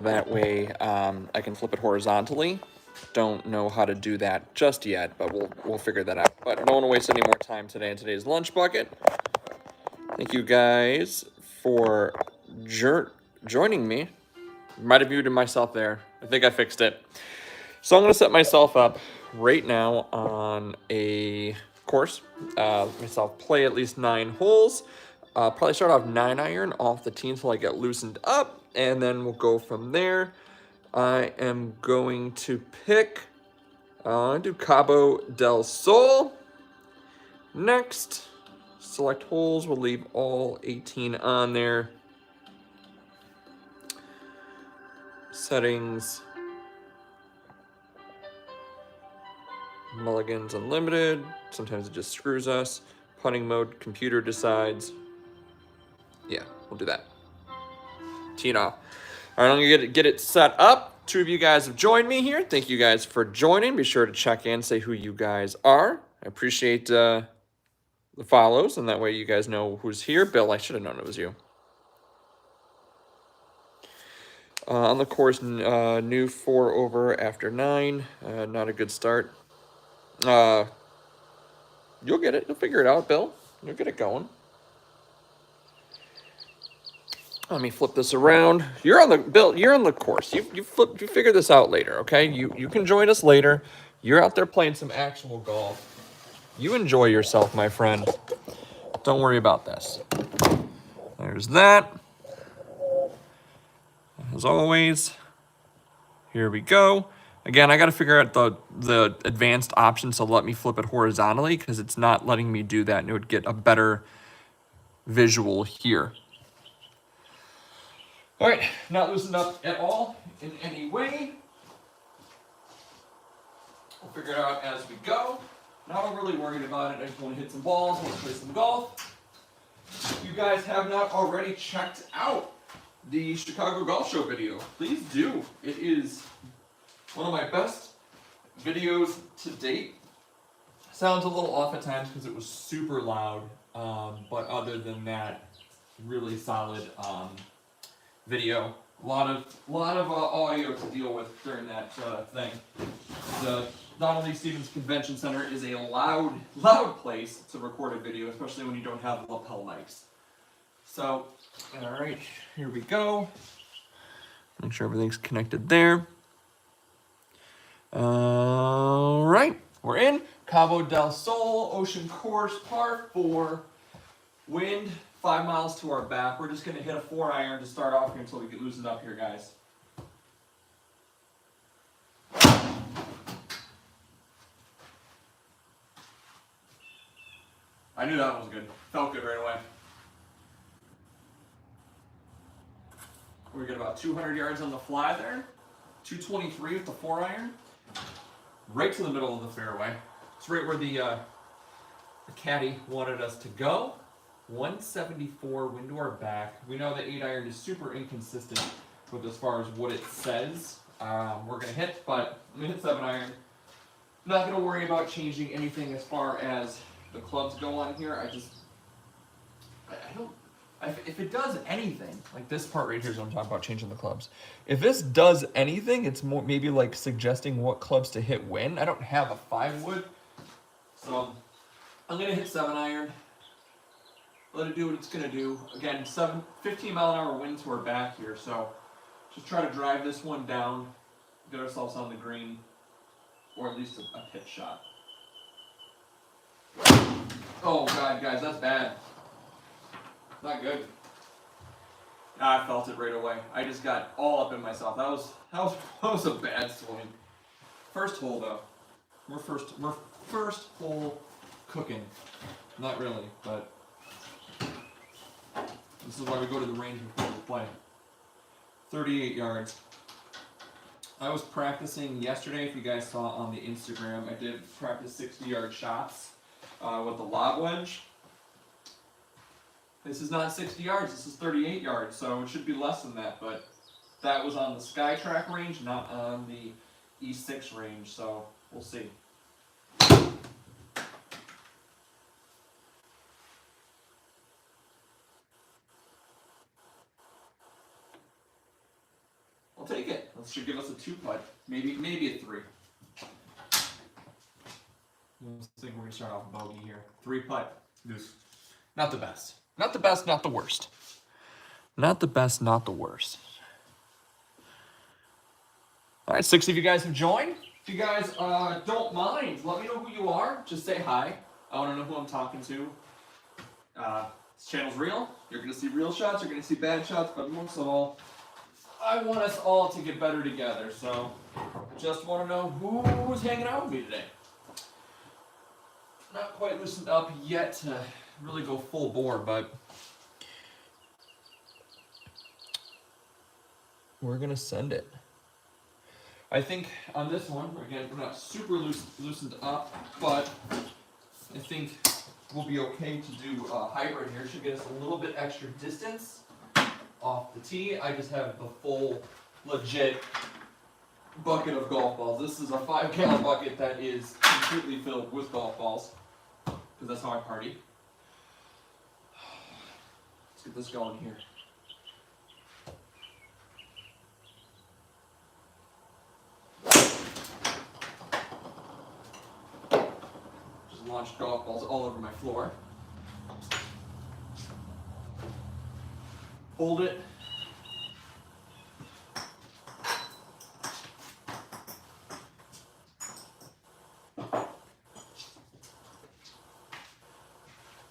That way I can flip it horizontally. Don't know how to do that just yet, but we'll figure that out. But don't want to waste any more time today in today's lunch bucket. Thank you guys for joining me. Might have muted myself there. I think I fixed it. So I'm going to set myself up right now on a course. Myself play at least 9 holes. Probably start off 9-iron off the tee until I get loosened up, and then we'll go from there. I am going to pick, do Cabo del Sol. Next, select holes. We'll leave all 18 on there. Settings. Mulligans unlimited. Sometimes it just screws us. Punting mode, computer decides. Yeah, we'll do that. Tee it off. All right, I'm gonna get it set up. 2 of you guys have joined me here. Thank you guys for joining. Be sure to check in, say who you guys are. I appreciate the follows, and that way you guys know who's here. Bill, I should have known it was you. On the course, new 4 over after 9. Not a good start. You'll get it. You'll figure it out, Bill. You'll get it going. Let me flip this around. You're on the Bill. You're on the course. You figure this out later, okay? You can join us later. You're out there playing some actual golf. You enjoy yourself, my friend. Don't worry about this. There's that. As always, here we go. Again, I got to figure out the advanced options to let me flip it horizontally because it's not letting me do that, and it would get a better visual here. All right, not loosened up at all in any way. We'll figure it out as we go. Not overly worried about it. I just want to hit some balls. I want to play some golf. If you guys have not already checked out the Chicago Golf Show video, please do. It is one of my best videos to date. Sounds a little off at times because it was super loud, but other than that, really solid video. A lot of audio to deal with during that thing. The Donald E. Stevens Convention Center is a loud place to record a video, especially when you don't have lapel mics. So, all right, here we go. Make sure everything's connected there. All right, we're in. Cabo del Sol, Ocean Course, par 4. Wind 5 miles to our back. We're just going to hit a 4-iron to start off here until we get loosened up here, guys. I knew that was good. Felt good right away. We get about 200 yards on the fly there. 223 with the 4-iron. Right to the middle of the fairway. It's right where the caddy wanted us to go. 174 wind to our back. We know that 8-iron is super inconsistent with as far as what it says we're going to hit, but I'm going to hit 7-iron. Not going to worry about changing anything as far as the clubs go on here. If it does anything, like this part right here is what I'm talking about, changing the clubs. If this does anything, it's more maybe like suggesting what clubs to hit when. I don't have a 5-wood, so I'm going to hit 7-iron. Let it do what it's going to do. Again, 15-mile-an-hour wind to our back here, so just try to drive this one down, get ourselves on the green, or at least a pitch shot. Oh, God, guys, that's bad. Not good. I felt it right away. I just got all up in myself. That was a bad swing. First hole, though. We're first hole cooking. Not really, but this is why we go to the range before we play. 38 yards. I was practicing yesterday, if you guys saw on the Instagram, I did practice 60-yard shots with the lob wedge. This is not 60 yards, this is 38 yards, so it should be less than that, but that was on the SkyTrack range, not on the E6 range, so we'll see. I'll take take it. That should give us a 2-putt, maybe a 3. I think we're gonna start off bogey here. 3-putt. Deuce. Not the best. Not the best, not the worst. Not the best, not the worst. All right, 6 of you guys have joined. If you guys don't mind, let me know who you are. Just say hi. I want to know who I'm talking to. This channel's real. You're going to see real shots. You're going to see bad shots. But most of all, I want us all to get better together. So just want to know who's hanging out with me today. Not quite loosened up yet to really go full bore, but we're going to send it. I think on this one, again, we're not super loosened up, but I think we'll be okay to do a hybrid here. Should get us a little bit extra distance off the tee. I just have the full, legit bucket of golf balls. This is a 5-gallon bucket that is completely filled with golf balls, because that's how I party. Let's get this going here. Launched golf balls all over my floor. Hold it.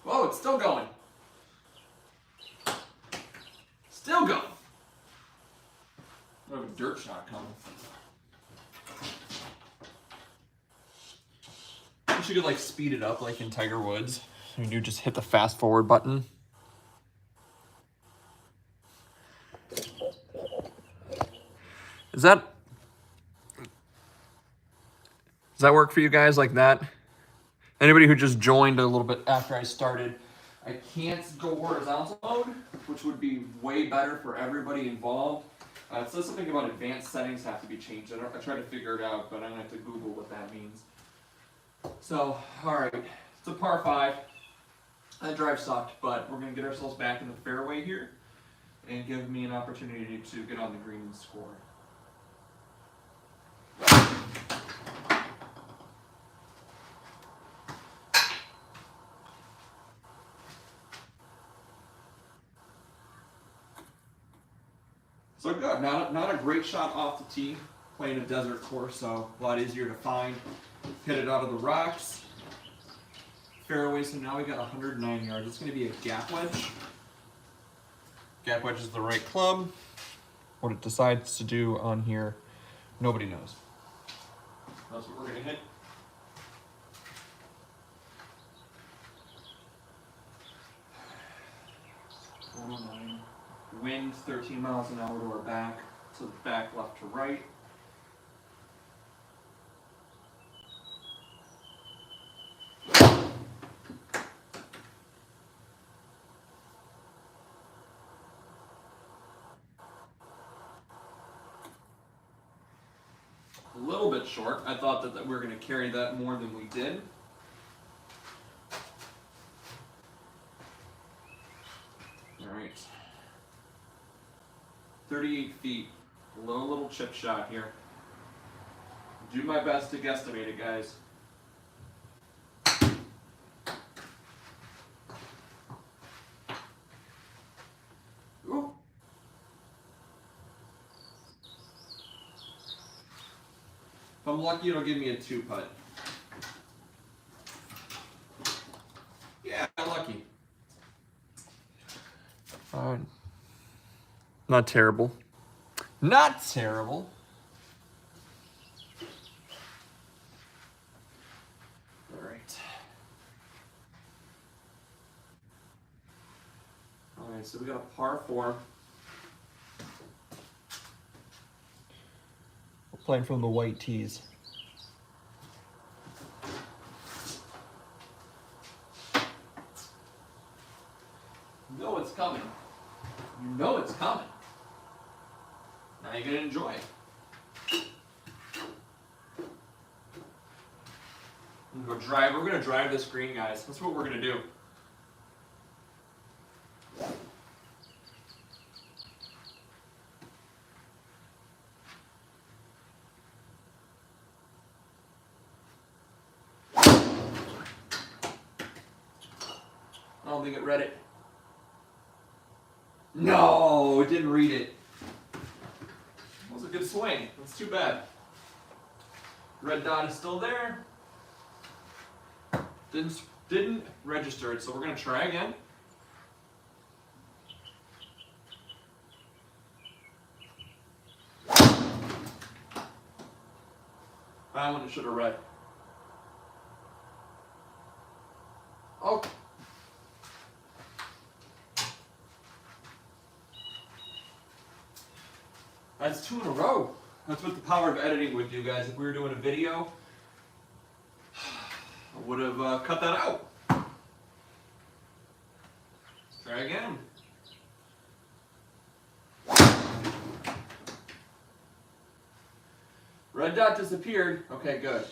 Whoa, it's still going. Still going. I have a dirt shot coming. You could like speed it up like in Tiger Woods. And you just hit the fast forward button. Does that work for you guys like that? Anybody who just joined a little bit after I started, I can't go horizontal mode, which would be way better for everybody involved. It says something about advanced settings have to be changed. I tried to figure it out, but I'm gonna have to Google what that means. So, alright, it's a par 5. That drive sucked, but we're going to get ourselves back in the fairway here and give me an opportunity to get on the green and score. So good, not a great shot off the tee, playing a desert course, so a lot easier to find. Hit it out of the rocks. Fairway, so now we got 109 yards. It's going to be a gap wedge. Gap wedge is the right club. What it decides to do on here, nobody knows. That's what we're going to hit. Wind 13 miles an hour to our back, to the back, left to right. A little bit short. I thought that we were going to carry that more than we did. All right. 38 feet. Low little chip shot here. Do my best to guesstimate it, guys. Ooh. If I'm lucky, it'll give me a 2-putt. Yeah, lucky. Fine. Not terrible. Not terrible. All right. All right, so we got a par 4. We're playing from the white tees. You know it's coming. You know it's coming. Now you're going to enjoy it. We're going to drive this green, guys. That's what we're going to do. don't think it read it. No, it didn't read it. That was a good swing. That's too bad. Red dot is still there. Didn't register it, so we're going to try again. That one it should have read. Oh. That's 2 in a row. That's what the power of editing would do, guys. If we were doing a video, I would have cut that out. Let's try again. Red dot disappeared. Okay, good.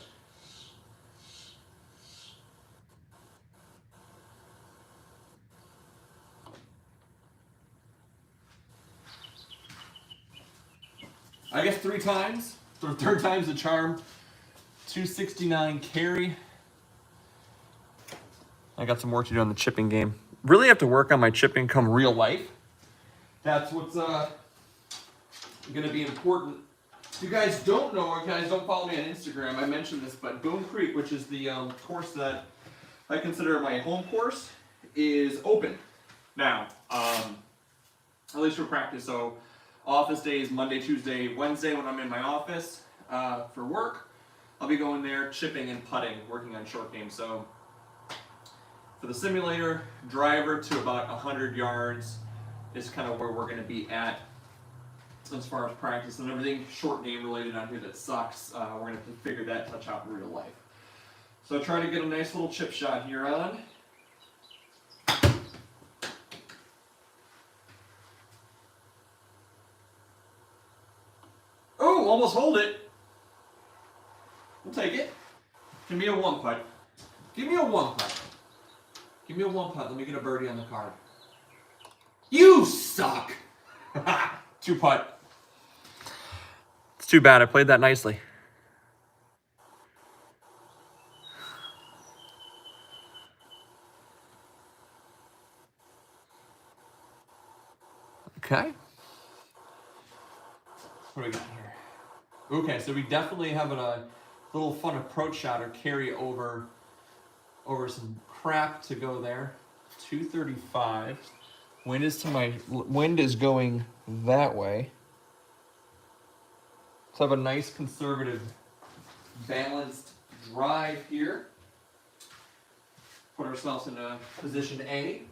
I guess 3 times. So 3rd time's the charm. 269 carry. I got some work to do on the chipping game. Really have to work on my chipping come real life. That's what's going to be important. If you guys don't know, or you guys don't follow me on Instagram, I mentioned this, but Boone Creek, which is the course that I consider my home course, is open now, at least for practice. So office days, Monday, Tuesday, Wednesday when I'm in my office for work, I'll be going there chipping and putting, working on short game. So for the simulator, driver to about 100 yards is kind of where we're going to be at as far as practice, and everything short game related on here that sucks. We're going to have to figure that touch out in real life. So try to get a nice little chip shot here on. Oh, almost hold it. We'll take it. Give me a 1 putt. Give me a 1 putt. Give me a 1 putt. Let me get a birdie on the card. You suck. 2 putt. It's too bad. I played that nicely. Okay. What do we got here? Okay, so we definitely have a little fun approach shot or carry over some crap to go there. 235. Wind is going that way. Let's have a nice conservative balanced drive here. Put ourselves in a position A.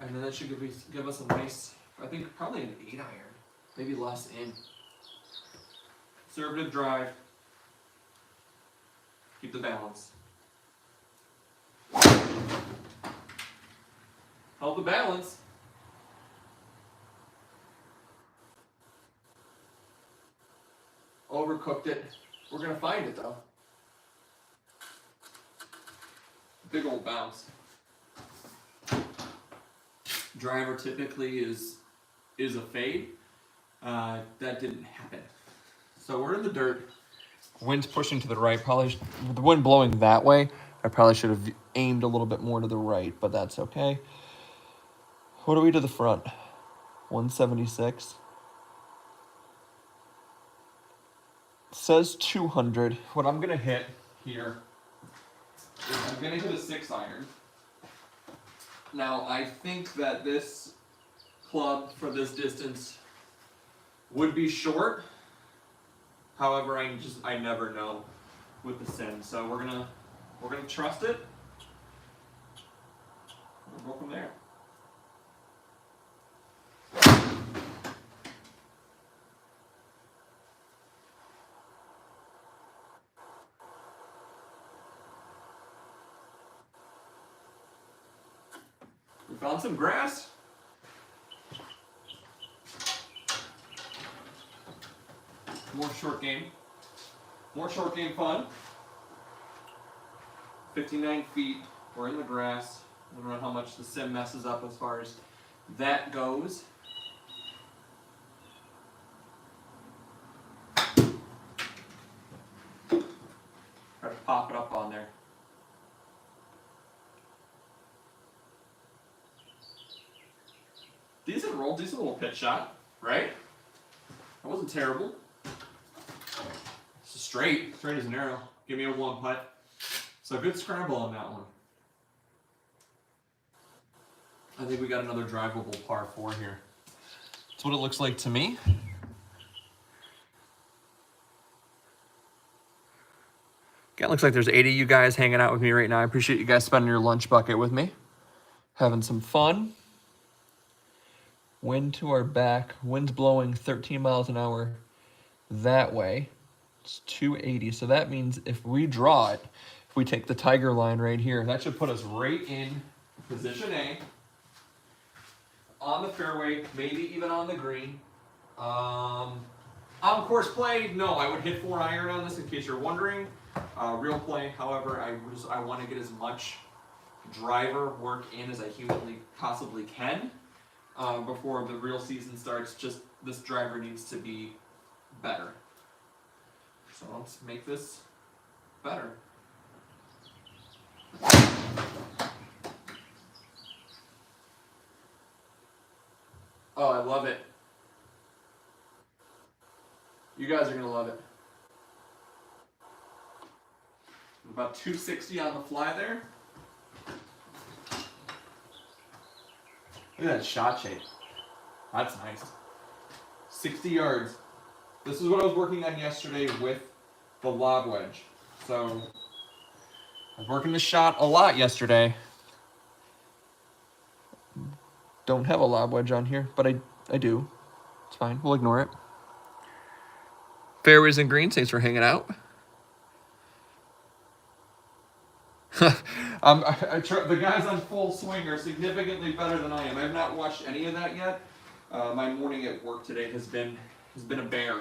And then that should give us a nice, I think probably an 8 iron. Maybe less in. Conservative drive. Keep the balance. Held the balance. Overcooked it. We're going to find it though. Big old bounce. Driver typically is a fade. That didn't happen. So we're in the dirt. Wind's pushing to the right. Probably with the wind blowing that way, I probably should have aimed a little bit more to the right, but that's okay. What are we to the front? 176. Says 200. What I'm gonna hit here is I'm gonna hit a 6 iron. Now I think that this club for this distance would be short. However, I never know with the sim. So we're gonna trust it. We'll go from there. We found some grass. More short game. More short game fun. 59 feet. We're in the grass. I don't know how much the sim messes up as far as that goes. Try to pop it up on there. terrible. Decent little pitch shot, right? That wasn't terrible. It's straight as an arrow. Give me a 1 putt. So good scramble on that one. I think we got another drivable par 4 here. That's what it looks like to me. Again, looks like there's 80 of you guys hanging out with me right now. I appreciate you guys spending your lunch bucket with me. Having some fun. Wind to our back. Wind's blowing 13 miles an hour that way. It's 280. So that means if we draw it, if we take the tiger line right here, that should put us right in position A. On the fairway, maybe even on the green. On course play, no, I would hit 4 iron on this in case you're wondering. Real play, however, I want to get as much driver work in as I humanly possibly can before the real season starts. Just this driver needs to be better. So let's make this better. Oh, I love it. You guys are going to love it. About 260 on the fly there. Look at that shot shape. That's nice. 60 yards. This is what I was working on yesterday with the lob wedge. So I was working the shot a lot yesterday. Don't have a lob wedge on here, but I do. It's fine. We'll ignore it. Fairways and greens, thanks for hanging out. The guys on full swing are significantly better than I am. I have not watched any of that yet. My morning at work today has been a bear,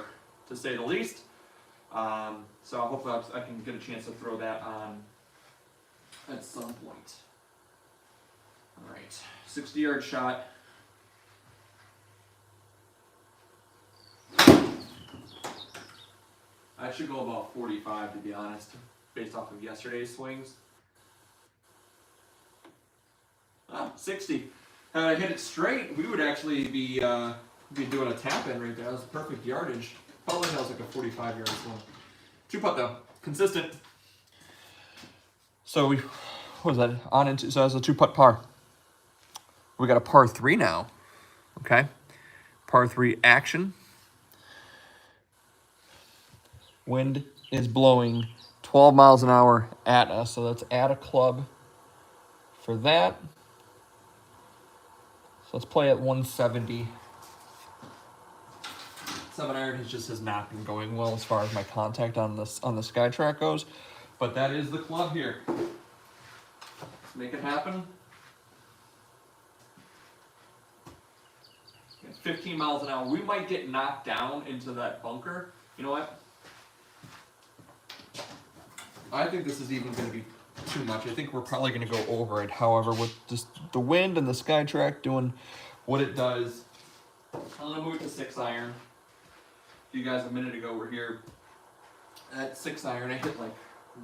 to say the least. So hopefully I can get a chance to throw that on at some point. All right, 60-yard shot. I should go about 45, to be honest, based off of yesterday's swings. 60. Had I hit it straight, we would actually be doing a tap in right there. That was perfect yardage. Felt like that was like a 45-yard swing. 2-putt though, consistent. So what was that? So that's a 2-putt par. We got a par 3 now. Okay, par 3 action. Wind is blowing 12 miles an hour at us, so let's add a club for that. So let's play at 170. 7 iron has not been going well as far as my contact on the SkyTrack goes, but that is the club here. Let's make it happen. 15 miles an hour. We might get knocked down into that bunker. You know what? I think this is even going to be too much. I think we're probably going to go over it. However, with just the wind and the SkyTrack doing what it does, I'm going to move it to 6 iron. You guys a minute ago were here at 6 iron. I hit like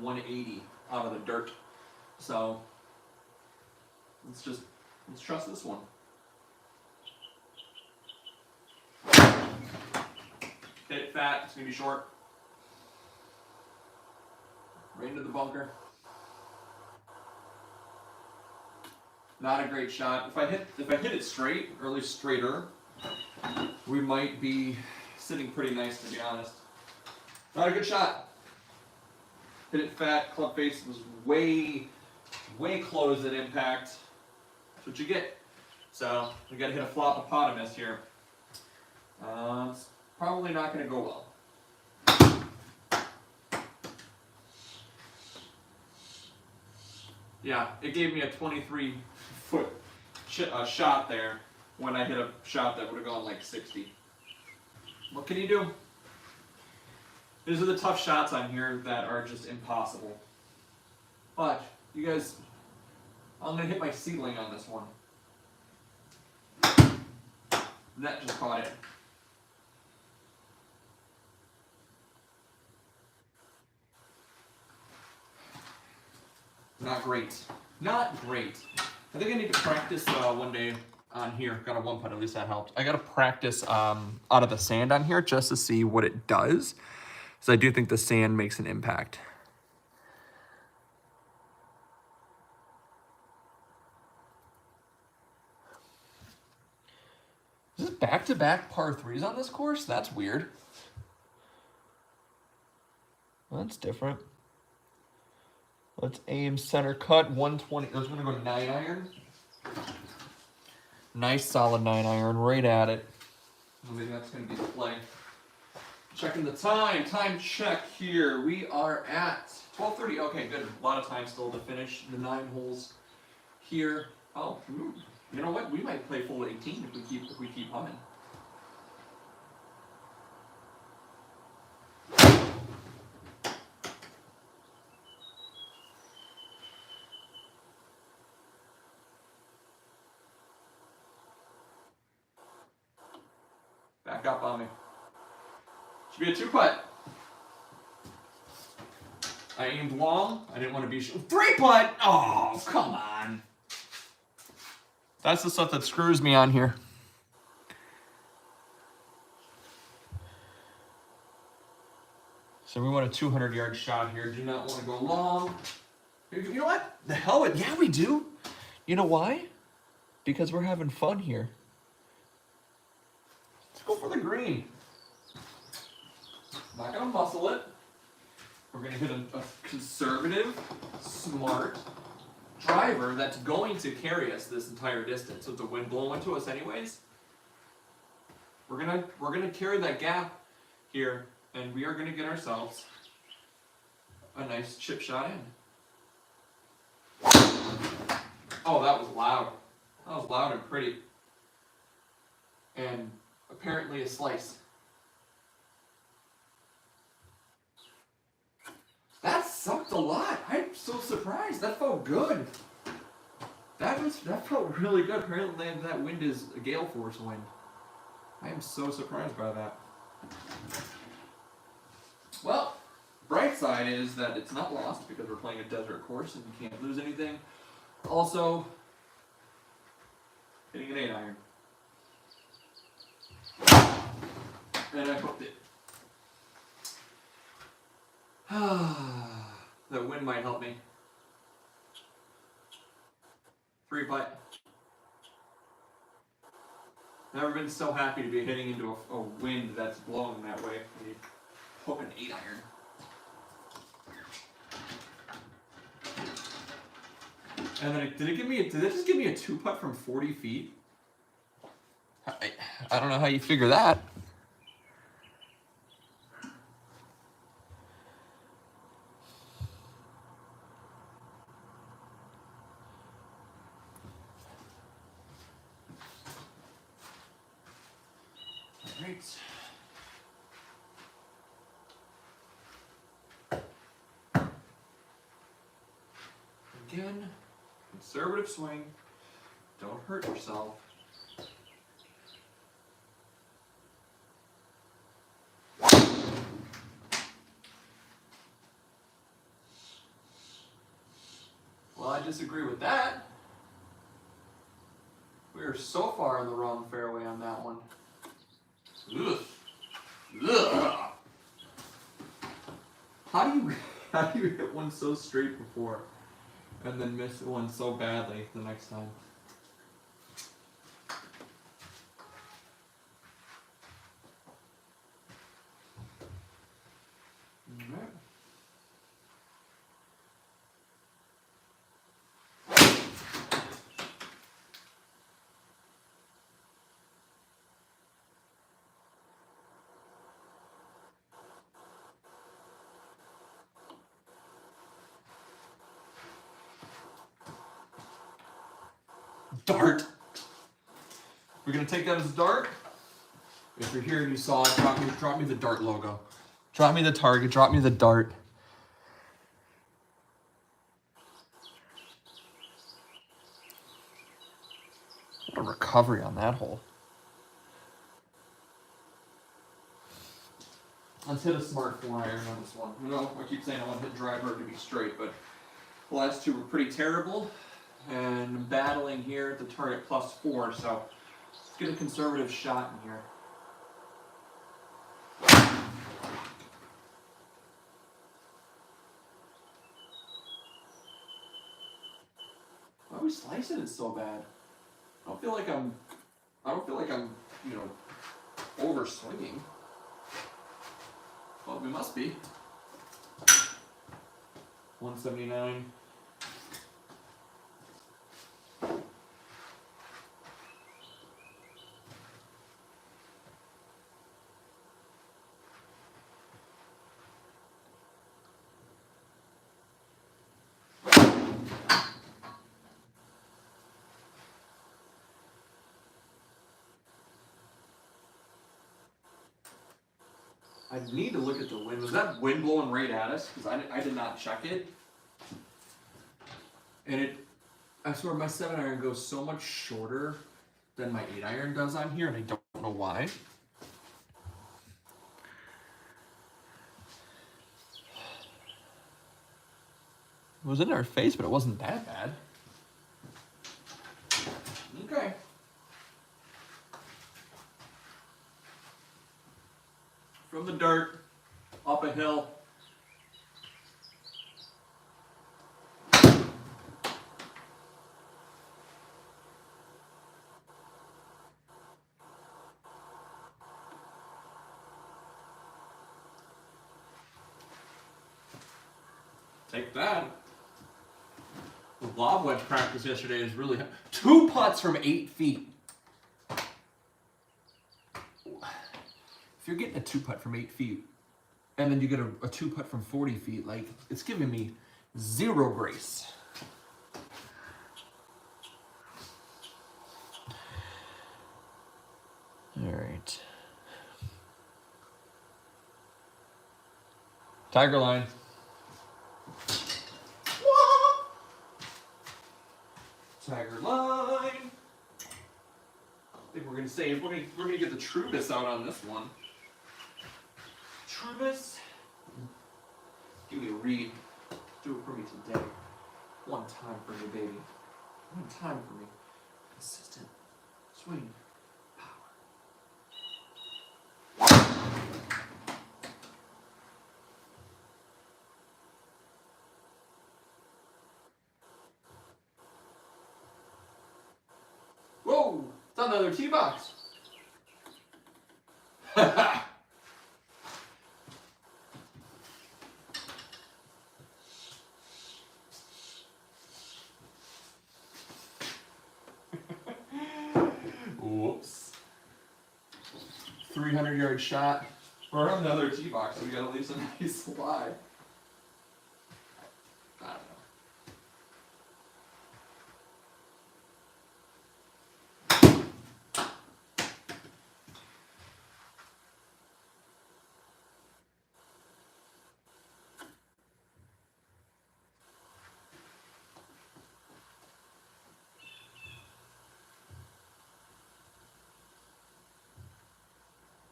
180 out of the dirt. So let's trust this one. Hit it fat. It's going to be short. Right into the bunker. Not a great shot. If I hit it straight, or at least straighter, we might be sitting pretty nice, to be honest. Not a good shot. Hit it fat. Club face was way close at impact. That's what you get. So we got to hit a flopopotamus here. It's probably not going to go well. Yeah, it gave me a 23-foot shot there when I hit a shot that would have gone like 60. What can you do? These are the tough shots on here that are just impossible. But, you guys, I'm going to hit my ceiling on this one. That just caught it. Not great. Not great. I think I need to practice one day on here. Got a 1 putt, at least that helped. I got to practice out of the sand on here just to see what it does. So I do think the sand makes an impact. Is this back-to-back par 3s on this course? That's weird. Well, that's different. Let's aim center cut, 120. I was going to go 9 iron. Nice solid 9 iron, right at it. Maybe that's going to be the play. Checking the time. Time check here. We are at 12:30. Okay, good. A lot of time still to finish the 9 holes here. Oh, you know what? We might play full 18 if we keep humming. Back up on me. Should be a 2 putt. I aimed long. I didn't want to be 3 putt. Oh, come on. That's the stuff that screws me on here. So we want a 200-yard shot here. Do not want to go long. You know what? The hell with, yeah, we do. You know why? Because we're having fun here. Let's go for the green. Not going to muscle it. We're going to hit a conservative, smart driver that's going to carry us this entire distance. So it's a wind blowing to us anyways. We're gonna carry that gap here, and we are gonna get ourselves a nice chip shot in. Oh, that was loud. That was loud and pretty. And apparently a slice. That sucked a lot. I'm so surprised. That felt good. That felt really good. Apparently that wind is a gale force wind. I am so surprised by that. Well, bright side is that it's not lost because we're playing a desert course and you can't lose anything. Also, hitting an 8 iron. And I hooked it. That wind might help me. 3 putt. Never been so happy to be hitting into a wind that's blowing that way. You hook an 8 iron. And then did it just give me a 2 putt from 40 feet? I don't know how you figure that. Great. Again, conservative swing. Don't hurt yourself. Well, I disagree with that. We are so far in the wrong fairway on that one. Ugh. Ugh. How do you hit one so straight before and then miss one so badly the next time? All right. Dart. We're gonna take that as a dart. If you're here and you saw it, drop me the dart logo. Drop me the target, drop me the dart. What a recovery on that hole. Let's hit a smart 4 iron on this one. You know, I keep saying I want to hit driver to be straight, but the last two were pretty terrible. And I'm battling here at the target +4, so let's get a conservative shot in here. Why are we slicing it so bad? I don't feel like I'm, you know, over swinging. Well, we must be. 179. I need to look at the wind. Was that wind blowing right at us? Because I did not check it. And I swear my 7-iron goes so much shorter than my 8-iron does on here, and I don't know why. It was in our face, but it wasn't that bad. Okay. From the dirt, up a hill. Take that. The lob wedge practice yesterday is really 2 putts from 8 feet. If you're getting a 2-putt from 8 feet, and then you get a 2-putt from 40 feet, like, it's giving me zero grace. All right. Tiger line. Tiger line. I think we're gonna save. We're gonna get the Trubus out on this one. Trubus, give me a read. Do it for me today. One time for me, baby. One time for me. Consistent swing power. Whoa! It's another tee box. Whoops. 300-yard shot. We're on another tee box, so we gotta leave some nice slide. I don't know.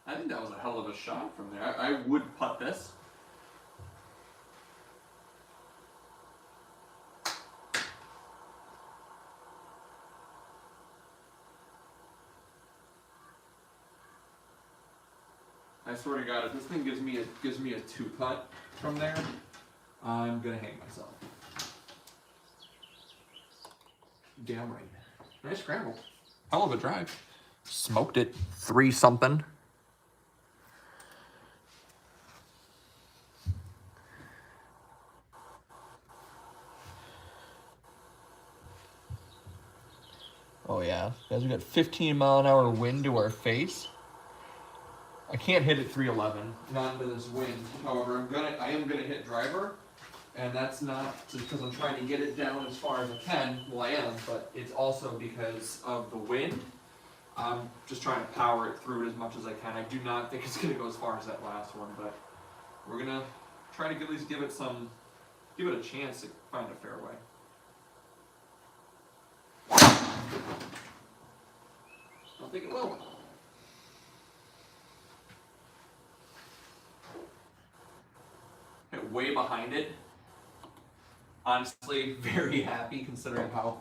I think that was a hell of a shot from there. I would putt this. I swear to God, if this thing gives me a 2-putt from there, I'm gonna hang myself. Damn right. Nice scramble. Hell of a drive. Smoked it 3-something. Oh yeah, guys, we got 15-mile-an-hour wind to our face. I can't hit it 311, not into this wind. However, I am gonna hit driver, and that's not just because I'm trying to get it down as far as I can. Well, I am, but it's also because of the wind. I'm just trying to power it through it as much as I can. I do not think it's gonna go as far as that last one, but we're gonna try to at least give it a chance to find a fairway. I don't think it will. Hit way behind it. Honestly, very happy considering how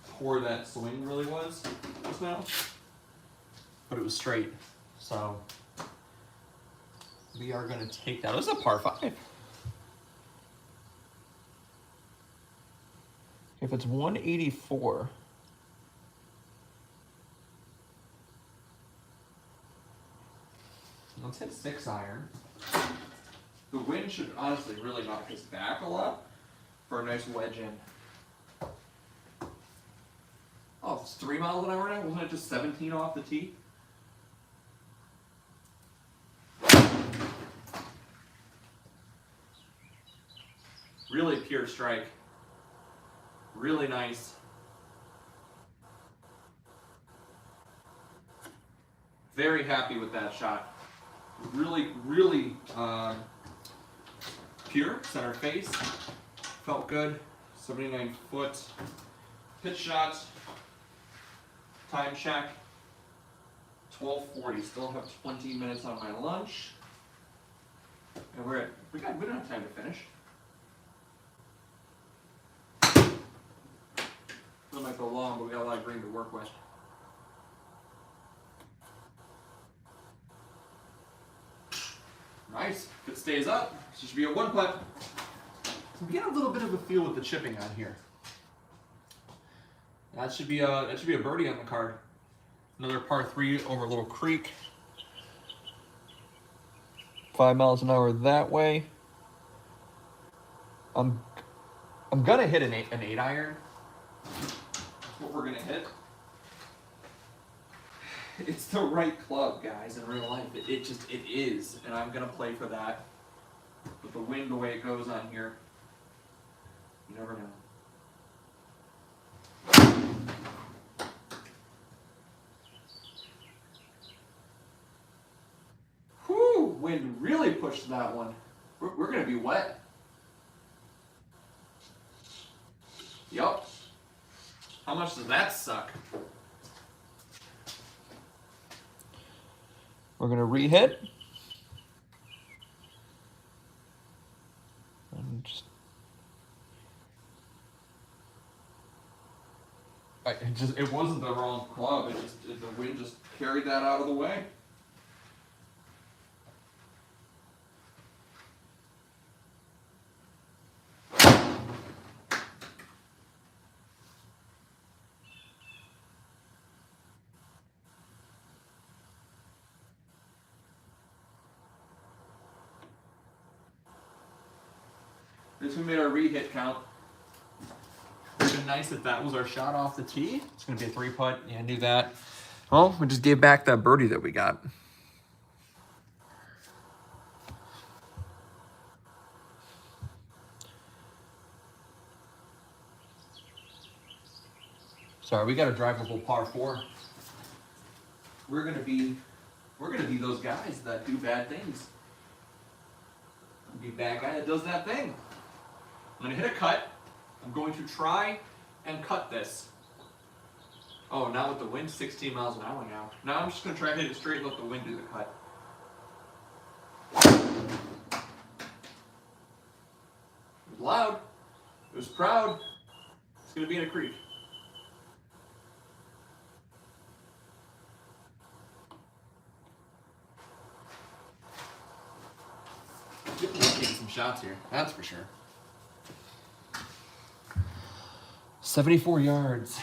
poor that swing really was just now. But it was straight. So we are going to take that. This is a par 5. If it's 184, let's hit 6 iron. The wind should honestly really knock this back a lot for a nice wedge in. Oh, it's 3 miles an hour now? Wasn't it just 17 off the tee? Really pure strike. Really nice. Very happy with that shot. Really, really pure, center face. Felt good. 79 foot. Pitch shot. Time check. 12:40. Still have 20 minutes on my lunch. And we don't have time to finish. It might go long, but we got a lot of green to work with. Nice. If it stays up, this should be a 1 putt. So we get a little bit of a feel with the chipping on here. That should be a birdie on the card. Another par 3 over a little creek. 5 miles an hour that way. I'm gonna hit an 8 iron. That's what we're gonna hit. It's the right club, guys, in real life. It is, and I'm gonna play for that. With the wind the way it goes on here, you never know. Whew, wind really pushed that one. We're gonna be wet. Yup. How much does that suck? We're gonna re-hit. And just, it wasn't the wrong club. The wind just carried that out of the way. This we made our re-hit count. It would have been nice if that was our shot off the tee. It's going to be a 3 putt. Yeah, I knew that. Well, we just gave back that birdie that we got. Sorry, we got a drivable par 4. We're gonna be those guys that do bad things. Be a bad guy that does that thing. I'm gonna hit a cut. I'm going to try and cut this. Oh, now with the wind 16 miles an hour now. Now I'm just gonna try to hit it straight and let the wind do the cut. It was loud. It was proud. It's gonna be in a creek. Taking some shots here, that's for sure. 74 yards.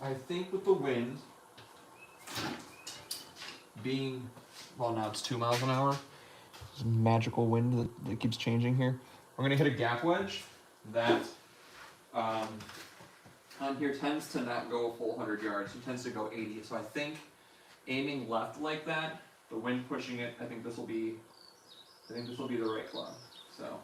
I think with the wind being, well, now it's 2 miles an hour. It's a magical wind that keeps changing here. We're gonna hit a gap wedge that on here tends to not go a full 100 yards. It tends to go 80. So I think aiming left like that, the wind pushing it, I think this will be the right club. So.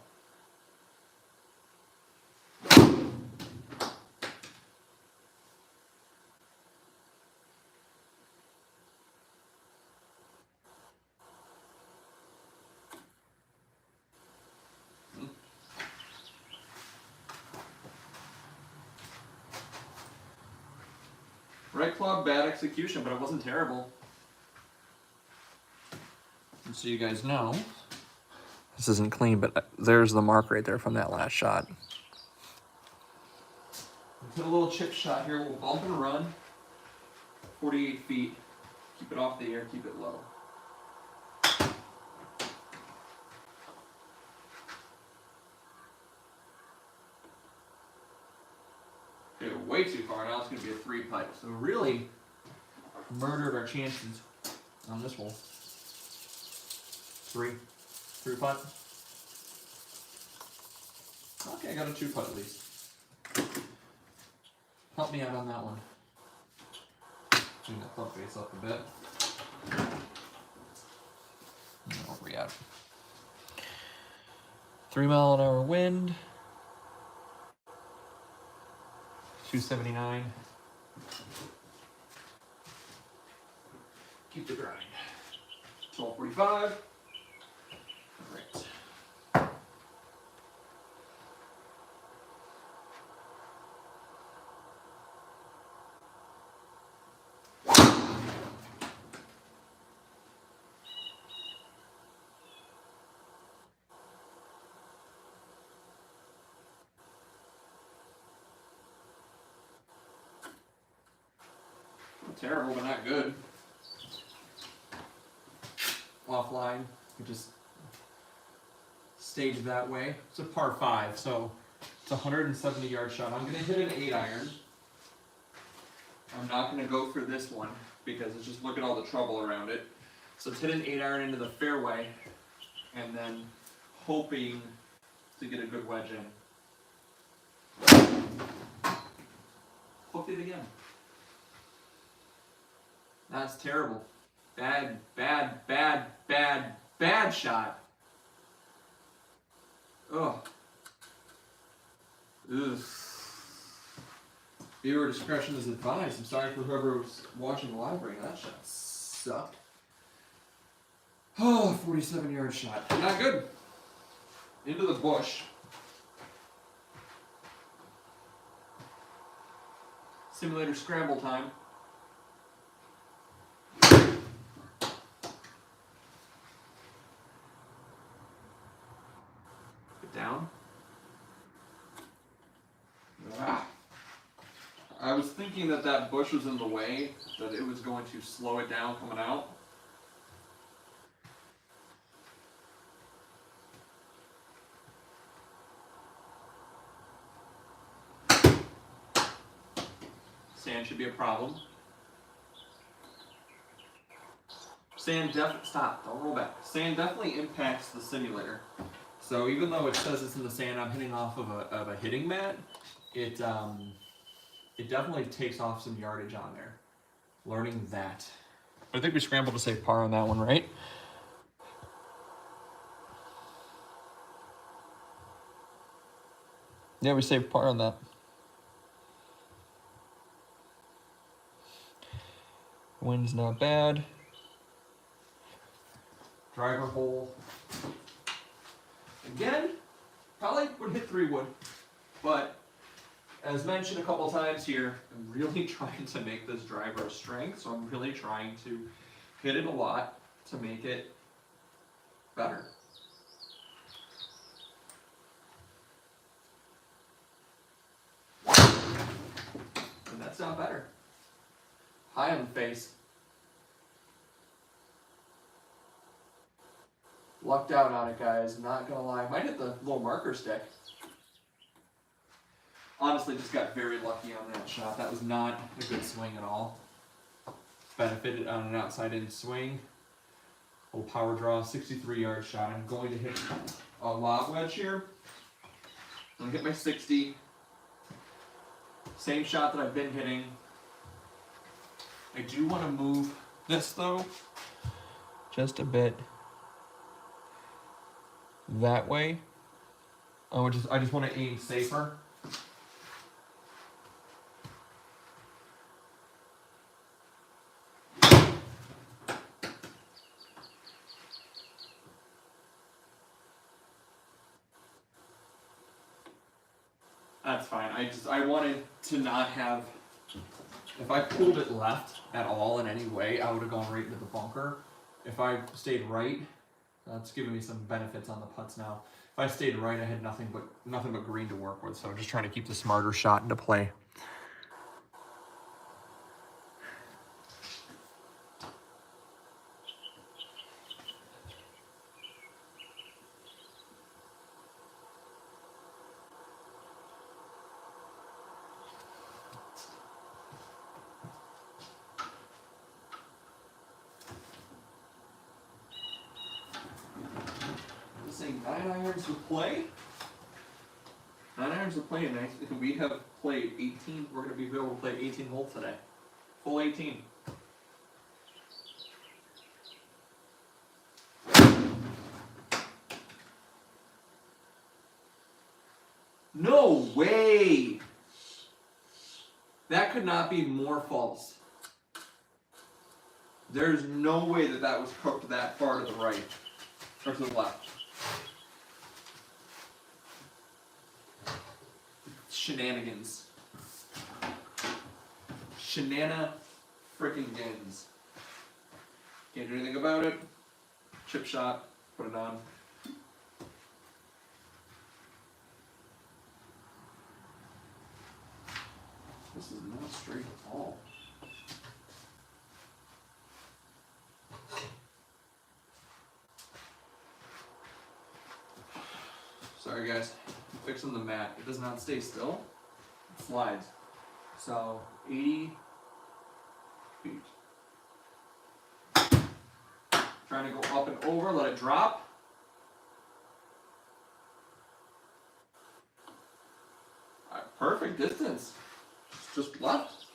Right club, bad execution, but it wasn't terrible. And so you guys know, this isn't clean, but there's the mark right there from that last shot. hit a little chip shot here. We'll bump and run. 48 feet. Keep it off the air, keep it low. Okay, way too far. Now it's going to be a 3-putt. So really murdered our chances on this hole. 3-putt. Okay, I got a 2-putt at least. Help me out on that one. Bring that club face up a bit. Where are we at? 3-mile-an-hour wind. 279. Keep the grind. 1245. All right. Terrible, but not good. Offline, we just staged that way. It's a par 5, so it's a 170-yard shot. I'm going to hit an 8-iron. I'm not going to go for this one because it's just look at all the trouble around it. So let's hit an 8-iron into the fairway and then hoping to get a good wedge in. Hooked it again. That's terrible. Bad shot. Ugh. Ugh. Viewer discretion is advised. I'm sorry for whoever was watching the live ring. That shot sucked. Oh, 47-yard shot. Not good. Into the bush. Simulator scramble time. Down. I was thinking that that bush was in the way, that it was going to slow it down coming out. Sand should be a problem. Stop, don't roll back. Sand definitely impacts the simulator. So even though it says it's in the sand, I'm hitting off of a hitting mat, it definitely takes off some yardage on there. Learning that. I think we scrambled to save par on that one, right? Yeah, we saved par on that. Wind's not bad. Driver hole. Again, probably would hit 3-wood, but as mentioned a couple times here, I'm really trying to make this driver a strength, so I'm really trying to hit it a lot to make it better. And that's not better. High on the face. Lucked out on it, guys. Not gonna lie. Might hit the little marker stick. Honestly, just got very lucky on that shot. That was not a good swing at all. Benefited on an outside-in swing. Little power draw, 63-yard shot. I'm going to hit a lob wedge here. I'm gonna hit my 60. Same shot that I've been hitting. I do want to move this though, just a bit. That way. I just want to aim safer. That's fine. I wanted to not have, if I pulled it left at all in any way, I would have gone right into the bunker. If I stayed right, that's giving me some benefits on the putts now. If I stayed right, I had nothing but green to work with, so I'm just trying to keep the smarter shot into play. saying 9 irons to play. 9 irons to play, and we have played 18. We're going to be able to play 18 holes today. Full 18. No way! That could not be more false. There's no way that that was cooked that far to the right, or to the left. Shenanigans. Shenana freaking gins. Can't do anything about it. Chip shot, put it on. This is not straight at all. Sorry guys, I'm fixing the mat. It does not stay still. It slides. So 80 feet. Trying to go up and over, let it drop. Perfect distance. Just left.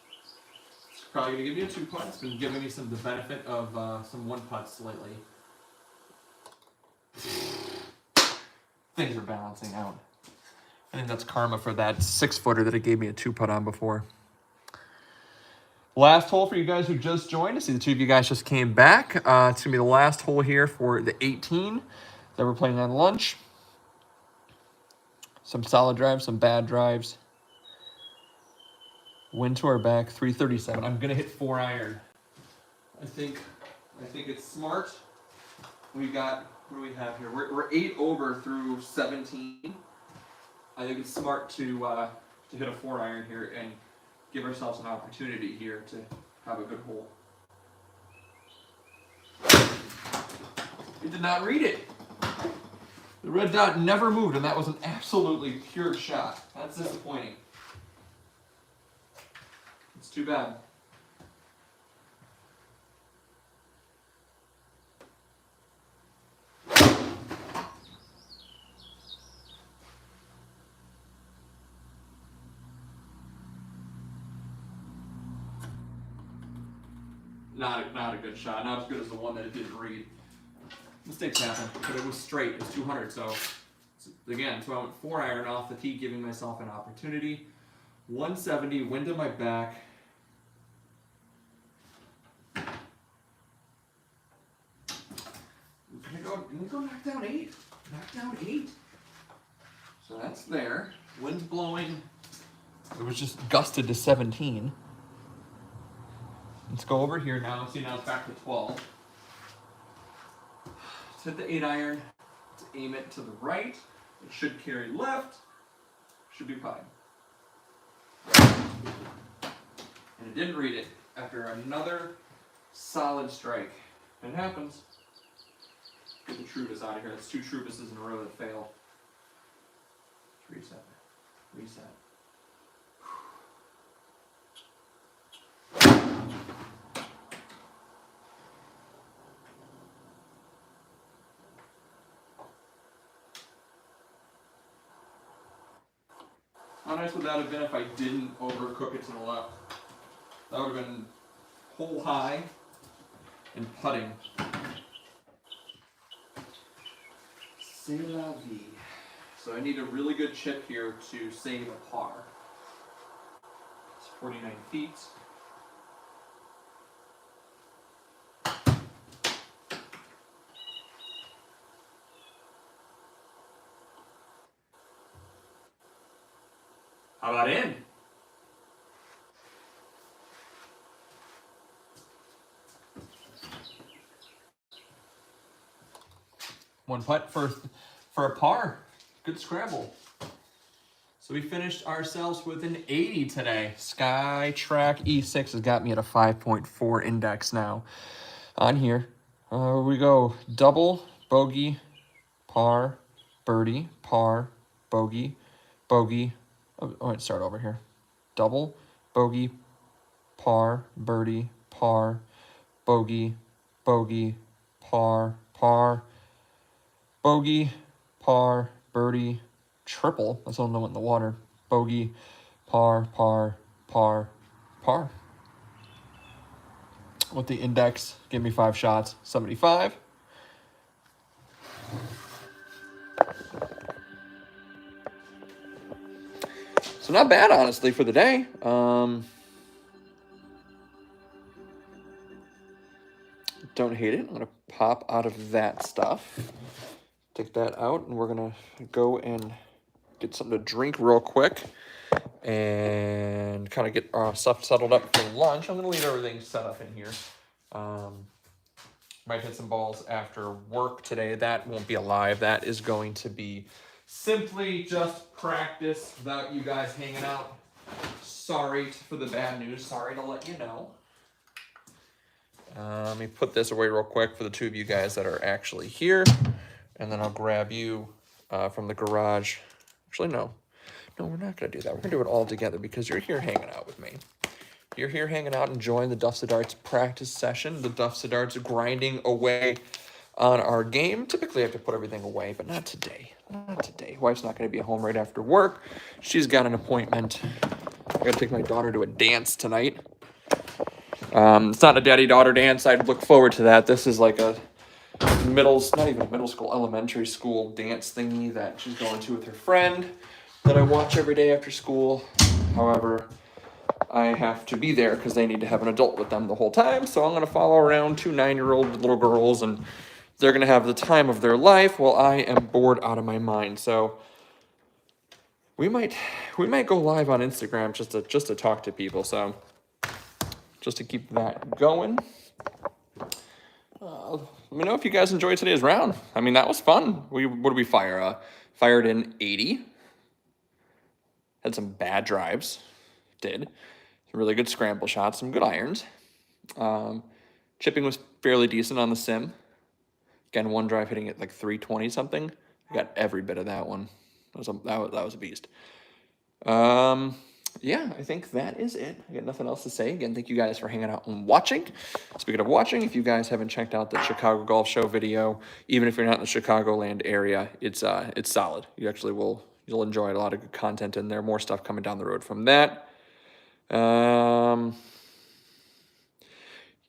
It's probably gonna give me a 2-putt. It's been giving me the benefit of some 1-putts lately. Things are balancing out. I think that's karma for that 6-footer that it gave me a 2-putt on before. Last hole for you guys who just joined. I see the 2 of you guys just came back. It's going to be the last hole here for the 18 that we're playing on lunch. Some solid drives, some bad drives. Wind to our back, 337. I'm going to hit 4-iron. I think it's smart. We got, what do we have here? We're 8 over through 17. I think it's smart to hit a 4-iron here and give ourselves an opportunity here to have a good hole. It did not read it. The red dot never moved, and that was an absolutely pure shot. That's disappointing. It's too bad. Not a good shot. Not as good as the one that it didn't read. Mistakes happen, but it was straight. It was 200. So again, so I went 4-iron off the tee, giving myself an opportunity. 170, wind to my back. Can we go knock down 8? Knock down 8. So that's there. Wind's blowing. It was just gusted to 17. Let's go over here now. See, now it's back to 12. Let's hit the 8-iron. Let's aim it to the right. It should carry left. Should be fine. And it didn't read it after another solid strike. It happens. Get the Trubus out of here. That's 2 Trubuses in a row that fail. Reset. Reset. How nice would that have been if I didn't overcook it to the left? That would have been hole high and putting. C'est la vie. So I need a really good chip here to save a par. It's 49 feet. How about in? One putt for a par. Good scramble. So we finished ourselves with an 80 today. Skytrack E6 has got me at a 5.4 index now. On here, we go double, bogey, par, birdie, par, bogey, bogey. Oh, let's start over here. Double, bogey, par, birdie, par, bogey, bogey, par, par, bogey, par, birdie, triple. That's the only one in the water. Bogey, par, par, par, par. With the index, give me 5 shots, 75. So not bad, honestly, for the day. Don't hate it. I'm going to pop out of that stuff. Take that out, and we're going to go and get something to drink real quick and kind of get our stuff settled up for lunch. I'm going to leave everything set up in here. Might hit some balls after work today. That won't be alive. That is going to be simply just practice without you guys hanging out. Sorry for the bad news. Sorry to let you know. Let me put this away real quick for the 2 of you guys that are actually here. And then I'll grab you from the garage. Actually, no. No, we're not going to do that. We're going to do it all together because you're here hanging out with me. You're here hanging out, enjoying the Duffs of Darts practice session. The Duffs of Darts grinding away on our game. Typically, I have to put everything away, but not today. Not today. Wife's not going to be home right after work. She's got an appointment. I got to take my daughter to a dance tonight. It's not a daddy-daughter dance. I'd look forward to that. This is like a not even middle school, elementary school dance thingy that she's going to with her friend that I watch every day after school. However, I have to be there because they need to have an adult with them the whole time. So I'm going to follow around 2 9-year-old little girls, and they're going to have the time of their life while I am bored out of my mind. So we might go live on Instagram just to talk to people. So just to keep that going. Let me know if you guys enjoyed today's round. I mean, that was fun. What did we fire? Fired in 80. Had some bad drives. Did. Some really good scramble shots. Some good irons. Chipping was fairly decent on the sim. Again, one drive hitting it like 320 something. I got every bit of that one. That was a beast. Yeah, I think that is it. I got nothing else to say. Again, thank you guys for hanging out and watching. Speaking of watching, if you guys haven't checked out the Chicago Golf Show video, even if you're not in the Chicagoland area, it's solid. You'll enjoy a lot of good content in there. More stuff coming down the road from that.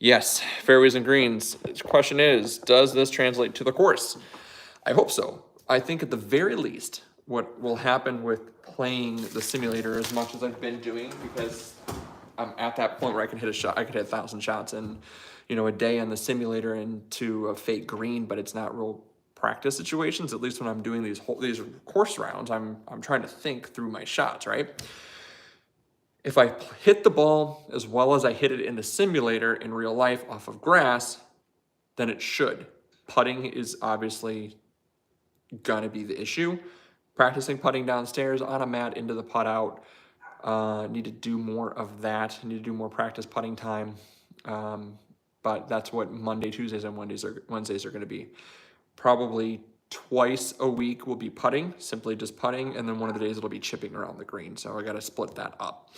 Yes, fairways and greens. The question is, does this translate to the course? I hope so. I think at the very least, what will happen with playing the simulator as much as I've been doing, because I'm at that point where I can hit a shot. I could hit 1,000 shots in, a day on the simulator into a fake green, but it's not real practice situations. At least when I'm doing these course rounds, I'm trying to think through my shots, right? If I hit the ball as well as I hit it in the simulator in real life off of grass, then it should. Putting is obviously gonna be the issue. Practicing putting downstairs on a mat into the putt out. Need to do more of that. Need to do more practice putting time. But that's what Monday, Tuesdays, and Wednesdays are going to be. Probably twice a week will be putting, simply just putting, and then one of the days it'll be chipping around the green. So I got to split that up.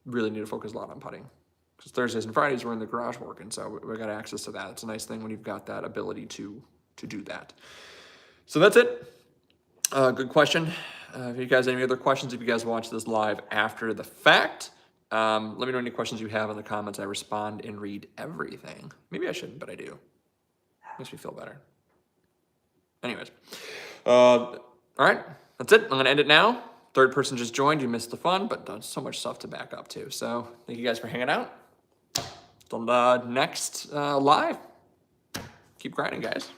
Really need to focus a lot on putting. Because Thursdays and Fridays we're in the garage working, so we got access to that. It's a nice thing when you've got that ability to do that. So that's it. Good question. If you guys have any other questions, if you guys watch this live after the fact, let me know any questions you have in the comments. I respond and read everything. Maybe I shouldn't, but I do. Makes me feel better. Anyways. All right. That's it. I'm going to end it now. Third person just joined. You missed the fun, but there's so much stuff to back up to. So thank you guys for hanging out. Till the next live. Keep grinding, guys.